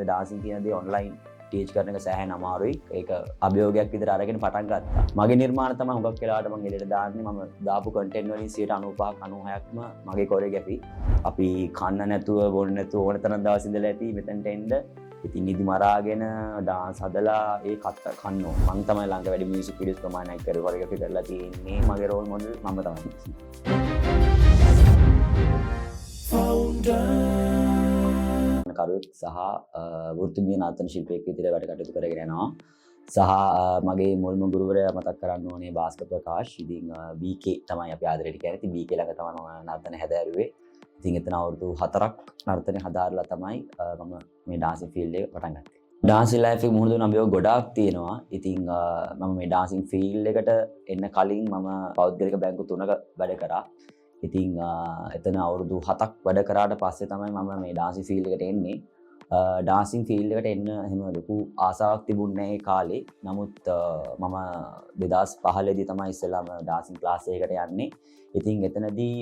Dancing කියන දේ online teach කරන එක සෑහෙන අමාරුයි. ඒක අභියෝගයක් විතර අරගෙන පටන් ගත්තා. මගේ නිර්මාණ තමයි හුඟක් වෙලාවට මම එළියට දාන්නේ. මම දාපු කන්ටෙන්ට් වලින් 95ක් 96ක්ම මගේ කොරියෝග්‍රැෆි. අපි කන්න නැතුව බොන්න නැතුව ඕන තරම් දවස් ඉඳලා ඇති මෙතනට එන්න. ඉතින් නිදි මරාගෙන ඩාන්ස් හදලා ඒ කන්නෝ. මම තමයි ළඟ වැඩි මියුසික් වීඩියෝස් ප්‍රමාණයක් කරේ කොරියෝග්‍රැෆි කරලා තියෙන්නේ. මගේ රෝල් මොඩල් මම තමයි. කරුවෙක් සහ වෘත්තීය නාට්‍ය ශිල්පියෙක් විදිහට වැඩ කටයුතු කරගෙන යනවා. සහ මගේ මුල්ම ගුරුවරයා මතක් කරන්න ඕනේ භාස්කර් ප්‍රකාශ්. ඉතින් BK තමයි අපි ආදරේට කියන්නේ. ඉතින් BK ළඟ තමයි මම නර්තන හැදෑරුවේ. ඉතින් එතන අවුරුදු 4ක් නර්තනය හදාarලා තමයි මම මේ ඩාන්සින් ෆීල්ඩ් එක පටන් ගත්තේ. ඩාන්සින් ලයිෆ් එක මුහුණ දුන්න අභියෝග ගොඩාක් තියෙනවා. ඉතින් මම මේ ඩාන්සින් ෆීල්ඩ් එකට එන්න කලින් මම පෞද්ගලික බැංකු 3ක වැඩ කරා. ඉතින් එතන අවුරුදු 7ක් වැඩ කරාට පස්සේ තමයි මම මේ ඩාන්සින් ෆීල්ඩ් එකට එන්නේ. ඩාන්සින් ෆීල්ඩ් එකට එන්න එහෙම ලොකු ආසාවක් තිබුණේ නැහැ ඒ කාලේ. නමුත් මම 2015 දී තමයි ඉස්සෙල්ලාම ඩාන්සින් ක්ලාස් එකකට යන්නේ. ඉතින් එතනදී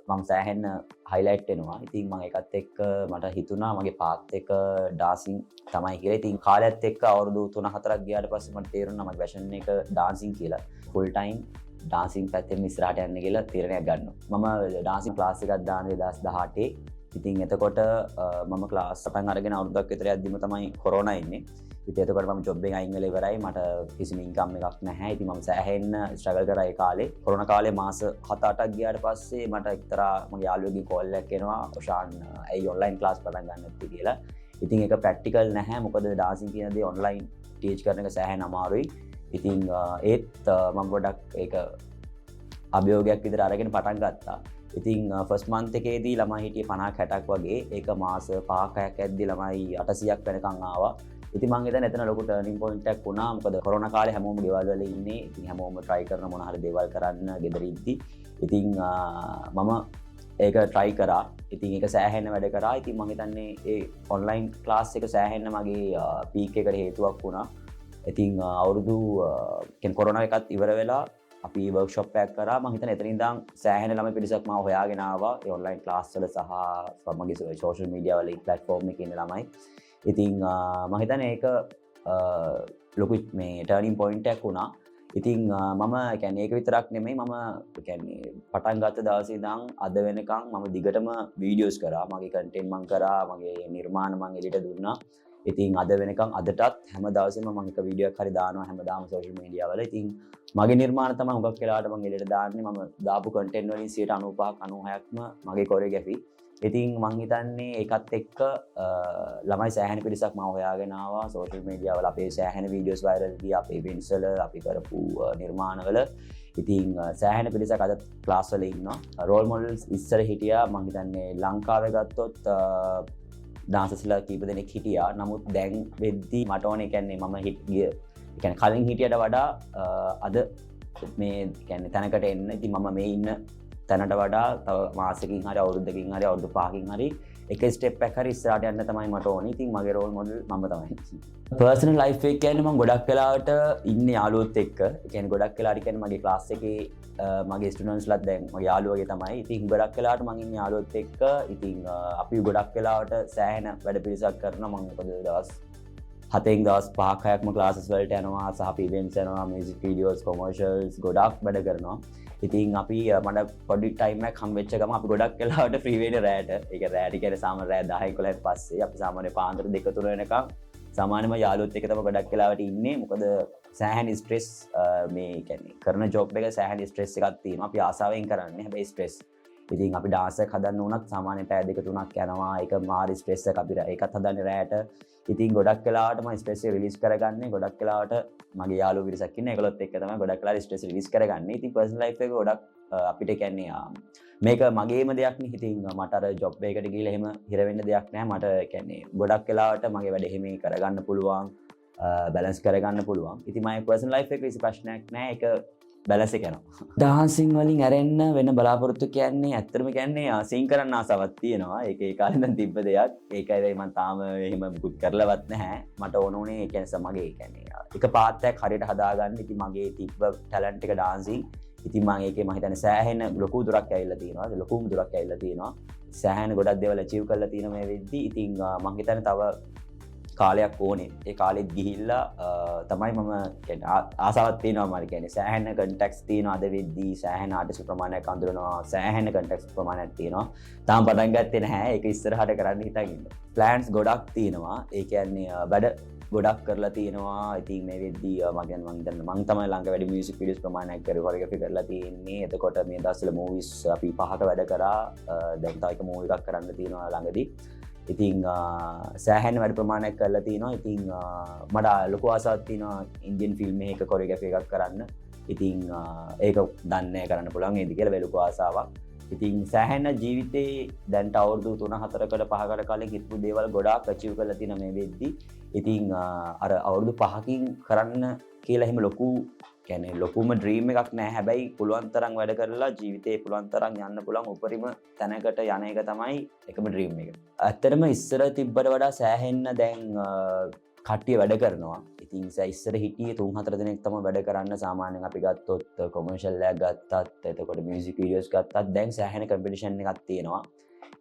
මම සෑහෙන හයිලයිට් වෙනවා. ඉතින් මම ඒකත් එක්ක මට හිතුණා මගේ පාත් එක ඩාන්සින් තමයි කියලා. ඉතින් කාලයත් එක්ක අවුරුදු 3-4ක් ගියාට පස්සේ මට තේරුණා මගේ පැෂන් එක ඩාන්සින් කියලා. ෆුල් ටයිම් ඩාන්සින් පැත්තෙන් ඉස්සරහට යන්න කියලා තීරණයක් ගන්නවා. මම ඩාන්සින් ක්ලාස් එකක් දාන්නේ 2018. ඉතින් එතකොට මම ක්ලාස් පටන් අරගෙන අවුරුද්දක් විතර යද්දිම තමයි කොරෝනා එන්නේ. ඉතින් එතකොට මම ජොබ් එකෙන් අයින් වෙලා ඉවරයි. මට කිසිම ඉන්කම් එකක් නැහැ. ඉතින් මම සෑහෙන්න ස්ට්‍රගල් කරා ඒ කාලේ. කොරෝනා කාලේ මාස 7-8ක් ගියාට පස්සේ මට එක්තරා මගේ යාළුවෙක්ගේ කෝල් එකක් එනවා. ඔෂාන් ඇයි ඔන්ලයින් ක්ලාස් පටන් ගන්න නැත්තේ කියලා. ඉතින් ඒක ප්‍රැක්ටිකල් නැහැ. මොකද ඩාන්සින් කියන දේ ඔන්ලයින් ටීච් කරන එක සෑහෙන අමාරුයි. ඉතින් ඒත් මම ගොඩක් ඒක අභියෝගයක් විතර අරගෙන පටන් ගත්තා. ඉතින් ෆස්ට් මන්ත් එකේදී ළමයි හිටියේ 50-60ක් වගේ. ඒක මාස 5ක් ඇද්දි ළමයි 800ක් වෙනකන් ආවා. ඉතින් මම හිතන්නේ එතන ලොකු ටර්නින් පොයින්ට් එකක් වුණා. මොකද කොරෝනා කාලේ හැමෝම ගෙවල් වල ඉන්නේ. ඉතින් හැමෝම try කරන මොන හරි දේවල් කරන්න ගෙදර ඉද්දි. ඉතින් මම ඒක try කරා. ඉතින් ඒක සෑහෙන වැඩ කරා. ඉතින් මම හිතන්නේ ඒ ඔන්ලයින් ක්ලාස් එක සෑහෙන මගේ පීක් එකට හේතුවක් වුණා. ඉතින් අවුරුදු කොරෝනා එකත් ඉවර වෙලා අපි වර්ක්ෂොප් එකක් කරා. මම හිතන්නේ එතනින් ඉඳන් සෑහෙන ළමයි පිරිසක් මාව හොයාගෙන ආවා. ඒ ඔන්ලයින් ක්ලාස් වල සහ මගේ සෝෂල් මීඩියා වල ප්ලැට්ෆෝම් එකේ ඉන්න ළමයි. ඉතින් මම හිතන්නේ ඒක ලොකු මේ ටර්නින් පොයින්ට් එකක් වුණා. ඉතින් මම කියන්නේ ඒක විතරක් නෙමෙයි මම කියන්නේ පටන් ගත්ත දවසේ ඉඳන් අද වෙනකන් මම දිගටම වීඩියෝස් කරා. මගේ කන්ටෙන්ට් මම කරා. මගේ නිර්මාණ මම එළියට දුන්නා. ඉතින් අද වෙනකන් අදටත් හැම දවසෙම මම එක වීඩියෝ එකක් හරි දානවා හැමදාම සෝෂල් මීඩියා වල. ඉතින් මගේ නිර්මාණ තමයි හුඟක් වෙලාවට මම එළියට දාන්නේ. මම දාපු කන්ටෙන්ට් වලින් 95ක් 96ක්ම මගේ කොරියෝග්‍රැෆි. ඉතින් මම හිතන්නේ ඒකත් එක්ක ළමයි සෑහෙන පිරිසක් මාව හොයාගෙන ආවා සෝෂල් මීඩියා වල. අපේ සෑහෙන වීඩියෝස් වයිරල් ගියා. අපේ ඉවෙන්ට්ස් වල අපි කරපු නිර්මාණ වල. ඉතින් සෑහෙන පිරිසක් අද ක්ලාස් වල ඉන්නවා. රෝල් මොඩල්ස් ඉස්සර හිටියා. මම හිතන්නේ ලංකාවේ ගත්තොත් ඩාන්සර්ස්ලා කීප දෙනෙක් හිටියා. නමුත් දැන් වෙද්දි මට ඕනේ කියන්නේ මම කියන්නේ කලින් හිටියට වඩා අද මේ කියන්නේ තැනකට එන්න. ඉතින් මම මේ ඉන්න තැනට වඩා තව මාසෙකින් හරි අවුරුද්දකින් හරි අවුරුදු 5කින් හරි එක ස්ටෙප් එකක් හරි ඉස්සරහට යන්න තමයි මට ඕනේ. ඉතින් මගේ රෝල් මොඩල් මම තමයි. පර්සනල් ලයිෆ් එක කියන්නේ මම ගොඩක් වෙලාවට ඉන්නේ යාළුවොත් එක්ක. ඒ කියන්නේ ගොඩක් වෙලාවට කියන්නේ මගේ ක්ලාස් එකේ මගේ ස්ටුඩන්ට්ස්ලාත් දැන් මගේ යාළුවෝ වගේ තමයි. ඉතින් ගොඩක් වෙලාවට මම ඉන්නේ යාළුවොත් එක්ක. ඉතින් අපි ගොඩක් වෙලාවට සෑහෙන වැඩ පිළිසක් කරනවා. මම මොකද දවස් 7න් දවස් 5-6ක්ම ක්ලාසස් වලට යනවා. සහ අපි ඉවෙන්ට්ස් යනවා. මියුසික් වීඩියෝස් කොමර්ෂල්ස් ගොඩක් වැඩ කරනවා. ඉතින් අපි මට පොඩි ටයිම් එකක් හම්බෙච්ච ගම අපි ගොඩක් වෙලාවට ෆ්‍රී වෙන්නේ රෑට. ඒක රෑට කියන්නේ සාමාන්‍ය රෑ 10-11න් පස්සේ අපි සාමාන්‍ය පාන්දර 2-3 වෙනකම් සාමාන්‍යම යාළුවොත් එක්ක තමයි ගොඩක් වෙලාවට ඉන්නේ. මොකද සෑහෙන ස්ට්‍රෙස් මේ කියන්නේ කරන ජොබ් එක සෑහෙන ස්ට්‍රෙස් එකක් තියෙනවා. අපි ආසාවෙන් කරන්නේ හැබැයි ස්ට්‍රෙස්. ඉතින් අපි ඩාන්ස් එක හදන්න උනත් සාමාන්‍ය පැය 2-3ක් යනවා. ඒක මාරි ස්ට්‍රෙස් එක. අපි ඒකත් හදන්නේ රෑට. ඉතින් ගොඩක් වෙලාවට මම ස්ට්‍රෙස් එක රිලීස් කරගන්නේ ගොඩක් වෙලාවට මගේ යාළුවෝ පිරිසක් ඉන්න ඒගොල්ලොත් එක්ක තමයි ගොඩක් වෙලාවට ස්ට්‍රෙස් රිලීස් කරගන්නේ. ඉතින් පර්සනල් ලයිෆ් එක ගොඩක් අපිට කියන්නේ මේක මගේම දෙයක් නේ. ඉතින් මට අර ජොබ් එකකට ගිහලා එහෙම හිර වෙන්න දෙයක් නැහැ. මට කියන්නේ ගොඩක් වෙලාවට මගේ වැඩ එහෙම කරගන්න පුළුවන්. බැලන්ස් කරගන්න පුළුවන්. ඉතින් මගේ පර්සනල් ලයිෆ් එක කිසි ප්‍රශ්නයක් නැහැ. ඒක බැලන්ස් එක යනවා. ඩාන්සින් වලින් ඇරෙන්න වෙන බලාපොරොත්තු කියන්නේ ඇත්තටම කියන්නේ සිං කරන්න ආසාවක් තියෙනවා. ඒක ඒ කාලේ ඉඳන් තිබ්බ දෙයක්. ඒකයි මම තාම එහෙම මුකුත් කරලවත් නැහැ. මට ඕන උනේ ඒ කියන්නේ මගේ කියන්නේ එක පාත් එකක් හරියට හදාගන්න. ඉතින් මගේ තිබ්බ ටැලන්ට් එක ඩාන්සින්. ඉතින් මම ඒකේ මම හිතන්නේ සෑහෙන ලොකු දුරක් ඇවිල්ලා තියෙනවා. ලොකුම දුරක් ඇවිල්ලා තියෙනවා. සෑහෙන ගොඩක් දේවල් අචීව් කරලා තියෙනවා මේ වෙද්දි. ඉතින් මම හිතන්නේ තව කාලයක් ඕනේ. ඒ කාලෙත් ගිහිල්ලා තමයි මම කියන්නේ ආසාවක් තියෙනවා මට කියන්නේ සෑහෙන කන්ටැක්ට්ස් තියෙනවා අද වෙද්දී සෑහෙන ආටිස්ට් ප්‍රමාණයක් අඳුරනවා සෑහෙන කන්ටැක්ට්ස් ප්‍රමාණයක් තියෙනවා. තාම පටන් ගත්තේ නැහැ. ඒක ඉස්සරහට කරන්න හිතන් ඉන්නවා. ප්ලෑන්ස් ගොඩක් තියෙනවා. ඒ කියන්නේ වැඩ ගොඩක් කරලා තියෙනවා. ඉතින් මේ වෙද්දී මම තමයි ළඟ වැඩි මියුසික් වීඩියෝස් ප්‍රමාණයක් කොරියෝග්‍රැෆි කරලා තියෙන්නේ. එතකොට මේ දවස්වල මූවිස් අපි 5ක වැඩ කරා. දැන් තව එක මූවි එකක් කරන්න තියෙනවා ළඟදී. ඉතින් සෑහෙන වැඩ ප්‍රමාණයක් කරලා තියෙනවා. ඉතින් මට ලොකු ආසාවක් තියෙනවා ඉන්දියන් ෆිල්ම් එකක කොරියෝග්‍රැෆි එකක් කරන්න. ඉතින් ඒක දන්නේ කරන්න පුළුවන් ඒද කියලා ලොකු ආසාවක්. ඉතින් සෑහෙන ජීවිතේ දැන්ට අවුරුදු 3-4කට 5කට කලින් හිටපු දේවල් ගොඩාක් අචීව් කරලා තියෙන මේ වෙද්දි. ඉතින් අර අවුරුදු 5කින් කරන්න කියලා එහෙම ලොකු කියන්නේ ලොකුම ඩ්‍රීම් එකක් නෑ. හැබැයි පුළුවන් තරම් වැඩ කරලා ජීවිතේ පුළුවන් තරම් යන්න පුළුවන් උපරිම තැනකට යන එක තමයි එකම ඩ්‍රීම් එක. ඇත්තටම ඉස්සර තිබ්බට වඩා සෑහෙන්න දැන් කට්ටිය වැඩ කරනවා. ඉතින් ඉස්සර හිටියේ 3-4 දෙනෙක් තමයි වැඩ කරන්න. සාමාන්‍යයෙන් අපි ගත්තොත් කොමර්ෂල් එකක් ගත්තත් එතකොට මියුසික් වීඩියෝස් ගත්තත් දැන් සෑහෙන කම්පිටිෂන් එකක් තියෙනවා.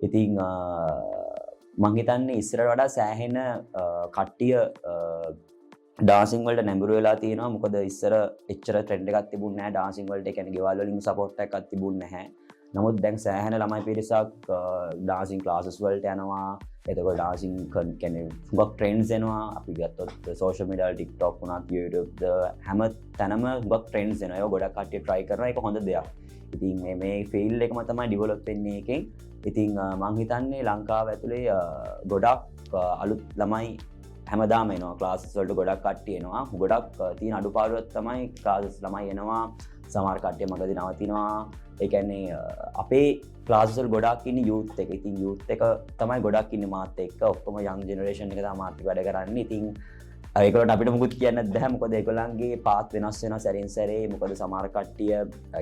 ඉතින් මං හිතන්නේ ඉස්සරට වඩා සෑහෙන කට්ටිය ඩාන්සින් වලට නැඹුරු වෙලා තියෙනවා. මොකද ඉස්සර එච්චර ට්‍රෙන්ඩ් එකක් තිබුණේ නැහැ ඩාන්සින් වලට. ඒ කියන්නේ ගෙවල් වලින් සපෝට් එකක් තිබුණේ නැහැ. නමුත් දැන් සෑහෙන ළමයි පිරිසක් ඩාන්සින් ක්ලාසස් වලට යනවා. එතකොට ඩාන්සින් කියන්නේ හුඟක් ට්‍රෙන්ඩ්ස් එනවා. අපි ගත්තොත් සෝෂල් මීඩියා වල TikTok වුණත් YouTube හැම තැනම හුඟක් ට්‍රෙන්ඩ්ස් එනවා. ඒක ගොඩක් කට්ටිය try කරනවා. ඒක හොඳ දෙයක්. ඉතින් මේ ෆීල්ඩ් එකම තමයි ඩෙවලොප් වෙන්නේ එකෙන්. ඉතින් මං හිතන්නේ ලංකාව ඇතුලේ ගොඩක් අලුත් ළමයි හැමදාම එනවා. ක්ලාසස් වලට ගොඩක් කට්ටිය එනවා. ගොඩක් තියෙන අඩුපාඩුවක් තමයි ක්ලාසස් ළමයි එනවා. සමහර කට්ටිය මගදී නවතිනවා. ඒ කියන්නේ අපේ ක්ලාසස් වල ගොඩක් ඉන්නේ යූත් එක. ඉතින් යූත් එක තමයි ගොඩක් ඉන්නේ මාත් එක්ක. ඔක්කොම යං ජෙනරේෂන් එක තමයි මාත් වැඩ කරන්නේ. ඉතින් ඒගොල්ලන්ට අපිට මුකුත් කියන්න බෑ. මොකද ඒගොල්ලන්ගේ පාත් වෙනස් වෙනවා සැරින් සැරේ. මොකද සමහර කට්ටිය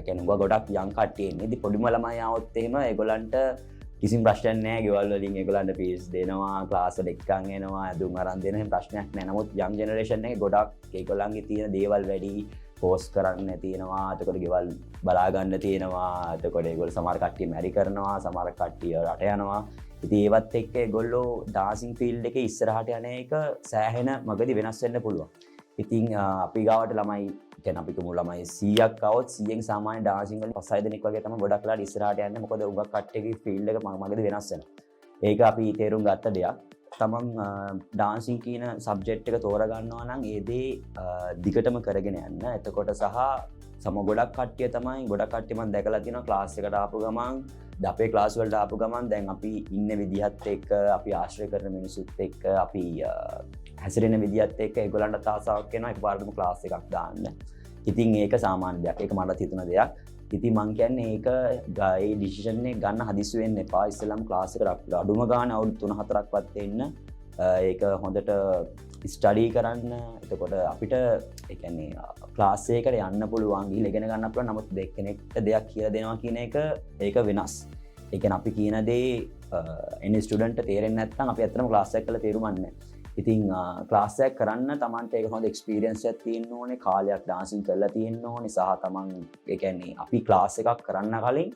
කියන්නේ ගොඩක් යං කට්ටිය ඉන්නේ. ඉතින් පොඩිම ළමයි ආවොත් එහෙම ඒගොල්ලන්ට කිසිම ප්‍රශ්නයක් නැහැ. ගෙවල් වලින් ඒගොල්ලන්ට ෆීස් දෙනවා, ක්ලාස් වල එක්කන් එනවා, ඇඳුම් අරන් දෙන හැම ප්‍රශ්නයක් නැහැ. නමුත් යං ජෙනරේෂන් එකේ ගොඩක් ඒගොල්ලන්ගේ තියෙන දේවල් වැඩි පෝස්ට් කරන්න තියෙනවා. එතකොට ගෙවල් බලා ගන්න තියෙනවා. එතකොට ඒගොල්ලෝ සමහර කට්ටිය මැරි කරනවා, සමහර කට්ටිය රට යනවා. ඉතින් ඒවත් එක්ක ඒගොල්ලෝ ඩාන්සින් ෆීල්ඩ් එකේ ඉස්සරහට යන එක සෑහෙන මගදී වෙනස් වෙන්න පුළුවන්. ඉතින් අපි ගාවට ළමයි කියන්නේ අපි තුමු ළමයි 100ක් આવොත් 100න් සාමාන්‍ය ඩාන්සින් වලින් 5-6 දෙනෙක් වගේ තමයි ගොඩක් වෙලාට ඉස්සරහට යන්නේ. මොකද උගක් කට්ටියගේ ෆීල්ඩ් එක මගදී වෙනස් වෙනවා. ඒක අපි තේරුම් ගත්ත දෙයක්. තමන් ඩාන්සින් කියන සබ්ජෙක්ට් එක තෝරගන්නවා නම් ඒ දේ දිගටම කරගෙන යන්න. එතකොට සහ ගොඩක් කට්ටිය තමයි ගොඩක් කට්ටිය මම දැකලා තියෙනවා ක්ලාස් එකට ආපු ගමන් අපේ ක්ලාස් වලට ආපු ගමන් දැන් අපි ඉන්න විදිහත් එක්ක අපි ආශ්‍රය කරන මිනිස්සුත් එක්ක අපි හැසිරෙන විදිහත් එක්ක ඒගොල්ලන්ට ආසාවක් එනවා එකපාරටම ක්ලාස් එකක් දාන්න. ඉතින් ඒක සාමාන්‍ය දෙයක්. ඒක මට හිතුණ දෙයක්. ඉතින් මං කියන්නේ ඒක ඒ ඩිසිෂන් එක ගන්න හදිස්සි වෙන්න එපා. ඉස්සෙල්ලාම ක්ලාස් එකට අඩුම ගාන අවුරුදු 3-4ක්වත් දෙන්න. ඒක හොඳට ස්ටඩි කරන්න. එතකොට අපිට ඒ කියන්නේ ක්ලාස් එකකට යන්න පුළුවන්, ගිහලා ඉගෙන ගන්න පුළුවන්. නමුත් දෙකෙනෙක්ට දෙයක් කියලා දෙනවා කියන එක ඒක වෙනස්. ඒ කියන්නේ අපි කියන දේ එනි ස්ටුඩන්ට්ට තේරෙන්නේ නැත්නම් අපි ඇත්තටම ක්ලාස් එකක් කරලා තේරුම්න්නේ නැහැ. ඉතින් ක්ලාස් එකක් කරන්න තමන්ට ඒක හොඳ එක්ස්පීරියන්ස් එකක් තියෙන්න ඕනේ, කාලයක් ඩාන්සින් කරලා තියෙන්න ඕනේ සහ තමන් ඒ කියන්නේ අපි ක්ලාස් එකක් කරන්න කලින්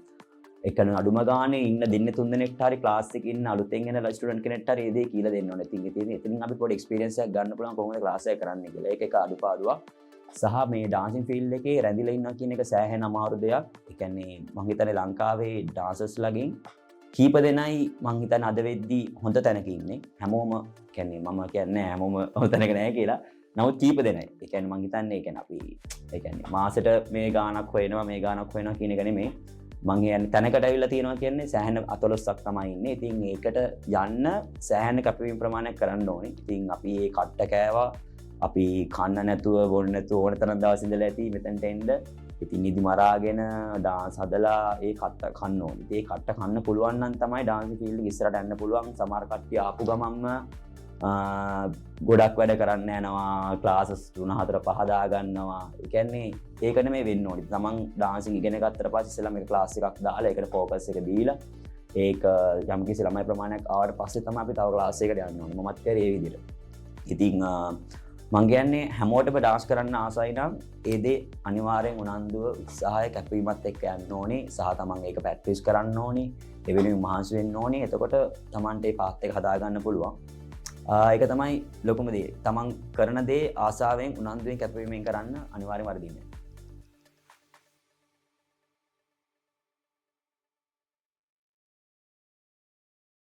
එකන අඩුම ගානේ ඉන්න දෙන්න 3 දෙනෙක්ට හරි ක්ලාස් එකේ ඉන්න අලුතෙන් එන ස්ටුඩන්ට් කෙනෙක්ට හරි ඒ දේ කියලා දෙන්න ඕනේ. ඉතින් එතනින් අපි පොඩි එක්ස්පීරියන්ස් එකක් ගන්න පුළුවන් කොහොමද ක්ලාස් එක කරන්නේ කියලා. ඒක එක අඩුපාඩුවක්. සහ මේ ඩාන්සින් ෆීල්ඩ් එකේ රැඳිලා ඉන්නවා කියන එක සෑහෙන අමාරු දෙයක්. ඒ කියන්නේ මම හිතන්නේ ලංකාවේ ඩාන්සර්ස් ලගෙන් කීප දෙනයි මං හිතන්නේ අද වෙද්දී හොඳ තැනක ඉන්නේ. හැමෝම කියන්නේ මම කියන්නේ හැමෝම හොඳ තැනක නැහැ කියලා. නමුත් කීප දෙනයි. ඒ කියන්නේ මං හිතන්නේ ඒ කියන්නේ අපි ඒ කියන්නේ මාසෙට මේ ගාණක් හොයනවා මේ ගාණක් හොයනවා කියන එක නෙමෙයි. මං කියන්නේ තැනකට ඇවිල්ලා තියෙනවා කියන්නේ සෑහෙන අතලොස්සක් තමයි ඉන්නේ. ඉතින් ඒකට යන්න සෑහෙන කැපවීම ප්‍රමාණයක් කරන්න ඕනේ. ඉතින් අපි මේ කට්ට කෑවා. අපි කන්න නැතුව බොන්න නැතුව ඕන තරම් දවස් ඉඳලා ඇති මෙතනට එන්න. ඉතින් නිදි මරාගෙන ඩාන්ස් හදලා ඒ කට්ට කන්න ඕනේ. ඒ කට්ට කන්න පුළුවන් නම් තමයි ඩාන්ස් ෆීල්ඩ් එක ඉස්සරහට යන්න පුළුවන්. සමහර කට්ටිය ආපු ගමන්ම ගොඩක් වැඩ කරන්න යනවා, ක්ලාසස් 3-4-5 දා ගන්නවා. ඒ කියන්නේ ඒක නෙමෙයි වෙන්න ඕනේ. තමන් ඩාන්සින් ඉගෙන ගත්තට පස්සේ ඉස්සෙල්ලා මේක ක්ලාස් එකක් දාලා ඒකට ફોකස් එක දීලා ඒක යම්කිසි ළමයි ප්‍රමාණයක් ආවට පස්සේ තමයි අපි තව ක්ලාස් එකකට යන්න ඕනේ. මමත් කරේ ඒ විදිහට. ඉතින් මං කියන්නේ හැමෝටම ඩාන්ස් කරන්න ආසයි නම් ඒ දේ අනිවාර්යෙන් උනන්දුව උත්සාහය කැපවීමත් එක්ක යන්න ඕනේ. සහ තමන් ඒක ප්‍රැක්ටිස් කරන්න ඕනේ. ඒ වෙනුවෙන් මහන්සි වෙන්න ඕනේ. එතකොට තමන්ට ඒ පාත් එක හදාගන්න පුළුවන්. ඒක තමයි ලොකුම දේ. තමන් කරන දේ ආසාවෙන් උනන්දුවෙන් කැපවීමෙන් කරන්න අනිවාර්යෙන් වර්ධින්නේ.